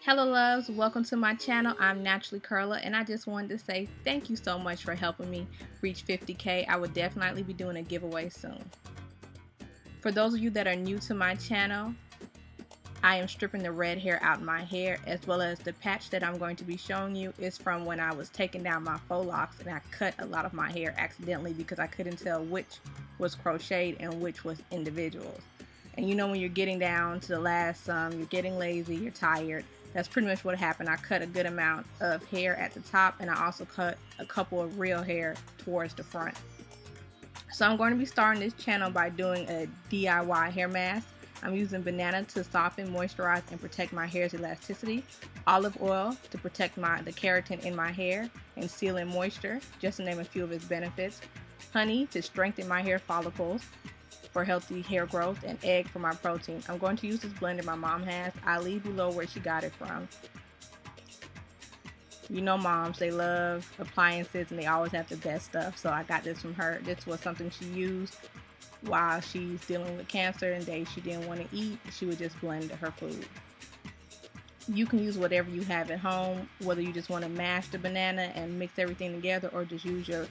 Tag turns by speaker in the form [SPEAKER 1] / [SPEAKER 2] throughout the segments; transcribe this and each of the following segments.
[SPEAKER 1] Hello loves, welcome to my channel. I'm Naturally Curla and I just wanted to say thank you so much for helping me reach 50K. I will definitely be doing a giveaway soon. For those of you that are new to my channel, I am stripping the red hair out of my hair, as well as the patch that I'm going to be showing you is from when I was taking down my faux locks and I cut a lot of my hair accidentally because I couldn't tell which was crocheted and which was individuals. And you know, when you're getting down to the last sum, you're getting lazy, you're tired. That's pretty much what happened. I cut a good amount of hair at the top and I also cut a couple of real hair towards the front. So I'm going to be starting this channel by doing a DIY hair mask. I'm using banana to soften, moisturize, and protect my hair's elasticity, olive oil to protect the keratin in my hair and seal in moisture, just to name a few of its benefits, honey to strengthen my hair follicles for healthy hair growth, and egg for my protein. I'm going to use this blender my mom has. I'll leave below where she got it from. You know moms, they love appliances and they always have the best stuff, so I got this from her. This was something she used while she's dealing with cancer and days she didn't want to eat. She would just blend her food. You can use whatever you have at home, whether you just want to mash the banana and mix everything together or just use your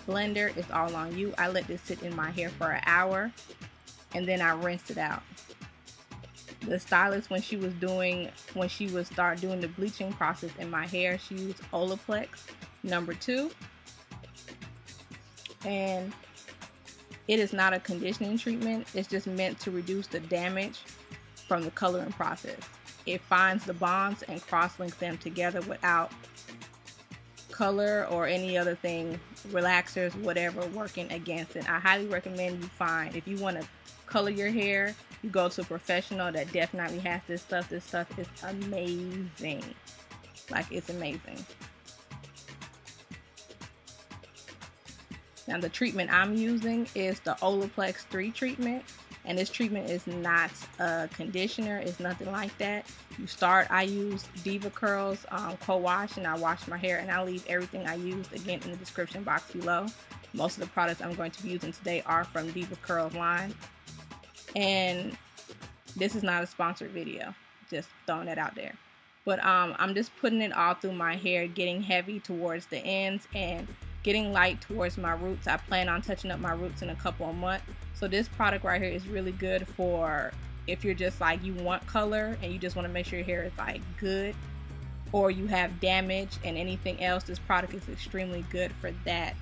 [SPEAKER 1] blender. It's all on you. I let this sit in my hair for an hour and then I rinsed it out. The stylist, when she would start doing the bleaching process in my hair, she used Olaplex #2, and it is not a conditioning treatment. It's just meant to reduce the damage from the coloring process. It finds the bonds and cross-links them together without color or any other thing, relaxers, whatever, working against it. I highly recommend you find, if you want to color your hair, you go to a professional that definitely has this stuff. This stuff is amazing. Like, it's amazing. Now the treatment I'm using is the Olaplex 3 treatment. And this treatment is not a conditioner, it's nothing like that. I use Deva Curl's co-wash, and I wash my hair, and I'll leave everything I used again in the description box below. Most of the products I'm going to be using today are from Deva Curl's line. And this is not a sponsored video, just throwing that out there. But I'm just putting it all through my hair, getting heavy towards the ends and getting light towards my roots. I plan on touching up my roots in a couple of months. So this product right here is really good for if you're just like, you want color and you just want to make sure your hair is like good, or you have damage and anything else. This product is extremely good for that,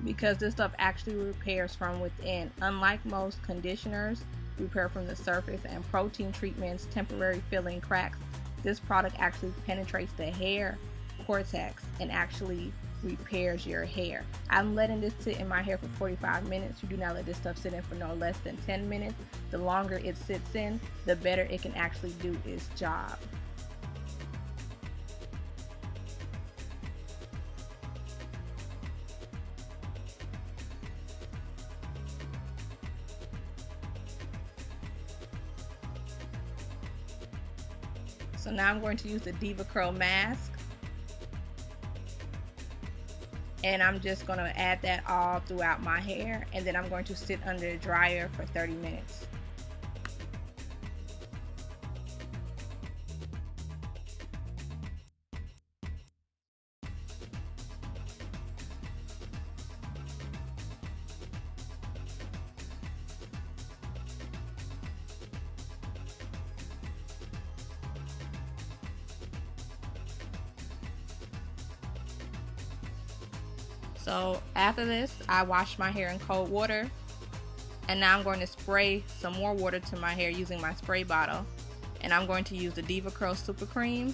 [SPEAKER 1] because this stuff actually repairs from within. Unlike most conditioners, repair from the surface, and protein treatments, temporary filling cracks, this product actually penetrates the hair cortex and actually repairs your hair. I'm letting this sit in my hair for 45 minutes. You do not let this stuff sit in for no less than 10 minutes. The longer it sits in, the better it can actually do its job. So now I'm going to use the Deva Curl mask, and I'm just going to add that all throughout my hair, and then I'm going to sit under the dryer for 30 minutes. So after this, I wash my hair in cold water, and now I'm going to spray some more water to my hair using my spray bottle, and I'm going to use the Deva Curl SUPERCREAM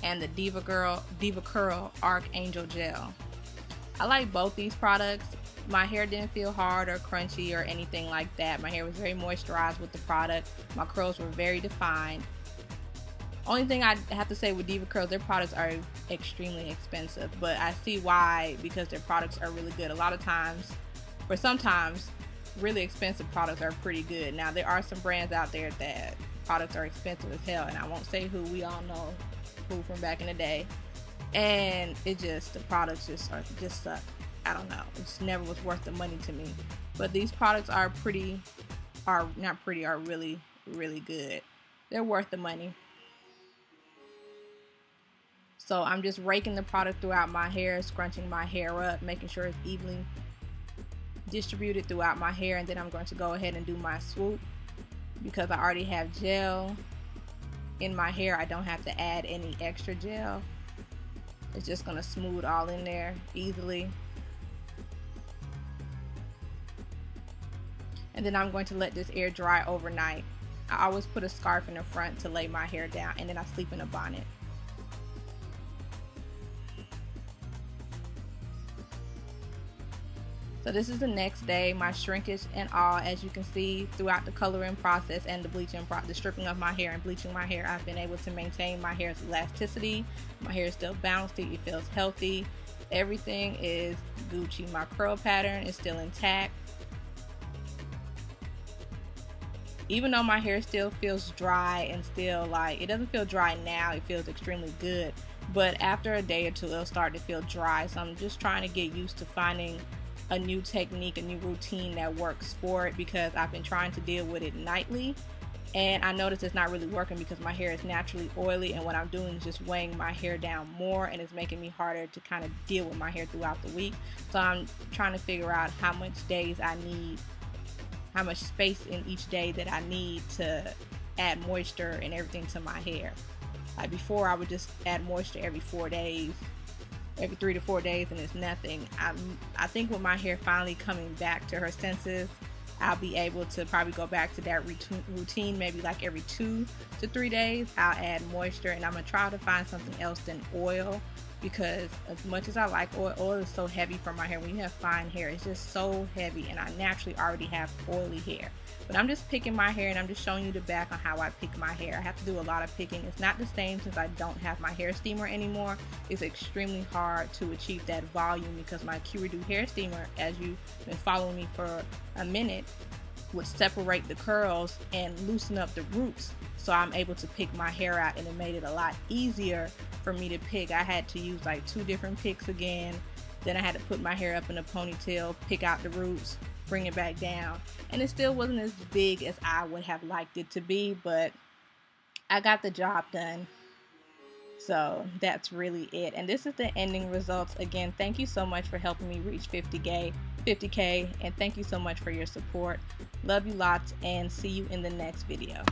[SPEAKER 1] and the Deva Curl Archangel Gel. I like both these products. My hair didn't feel hard or crunchy or anything like that. My hair was very moisturized with the product. My curls were very defined. Only thing I have to say with Deva Curls, their products are extremely expensive, but I see why, because their products are really good. A lot of times, or sometimes, really expensive products are pretty good. Now, there are some brands out there that products are expensive as hell, and I won't say who. We all know who from back in the day. And the products just suck. I don't know. It just never was worth the money to me. But these products are really, really good. They're worth the money. So I'm just raking the product throughout my hair, scrunching my hair up, making sure it's evenly distributed throughout my hair, and then I'm going to go ahead and do my swoop. Because I already have gel in my hair, I don't have to add any extra gel. It's just going to smooth all in there easily. And then I'm going to let this air dry overnight. I always put a scarf in the front to lay my hair down, and then I sleep in a bonnet. So this is the next day, my shrinkage and all, as you can see, throughout the coloring process and the bleaching the stripping of my hair and bleaching my hair, I've been able to maintain my hair's elasticity. My hair is still bouncy, it feels healthy. Everything is Gucci. My curl pattern is still intact. Even though my hair still feels dry and still like, it doesn't feel dry now, it feels extremely good. But after a day or two, it'll start to feel dry. So I'm just trying to get used to finding a new technique, a new routine that works for it, because I've been trying to deal with it nightly and I noticed it's not really working because my hair is naturally oily, and what I'm doing is just weighing my hair down more, and it's making me harder to kind of deal with my hair throughout the week. So I'm trying to figure out how much days I need, how much space in each day that I need to add moisture and everything to my hair. Like before, I would just add moisture every 4 days, every 3 to 4 days, and it's nothing. I think with my hair finally coming back to her senses, I'll be able to probably go back to that routine, maybe like every 2 to 3 days. I'll add moisture, and I'm gonna try to find something else than oil, because as much as I like oil, oil is so heavy for my hair. When you have fine hair, it's just so heavy, and I naturally already have oily hair. But I'm just picking my hair, and I'm just showing you the back on how I pick my hair. I have to do a lot of picking. It's not the same since I don't have my hair steamer anymore. It's extremely hard to achieve that volume because my Q-Redo hair steamer, as you've been following me for a minute, would separate the curls and loosen up the roots. So I'm able to pick my hair out, and it made it a lot easier for me to pick. I had to use like 2 different picks again. Then I had to put my hair up in a ponytail, pick out the roots, bring it back down, and it still wasn't as big as I would have liked it to be, but I got the job done. So that's really it, and this is the ending results. Again, thank you so much for helping me reach 50K, and thank you so much for your support. Love you lots, and see you in the next video.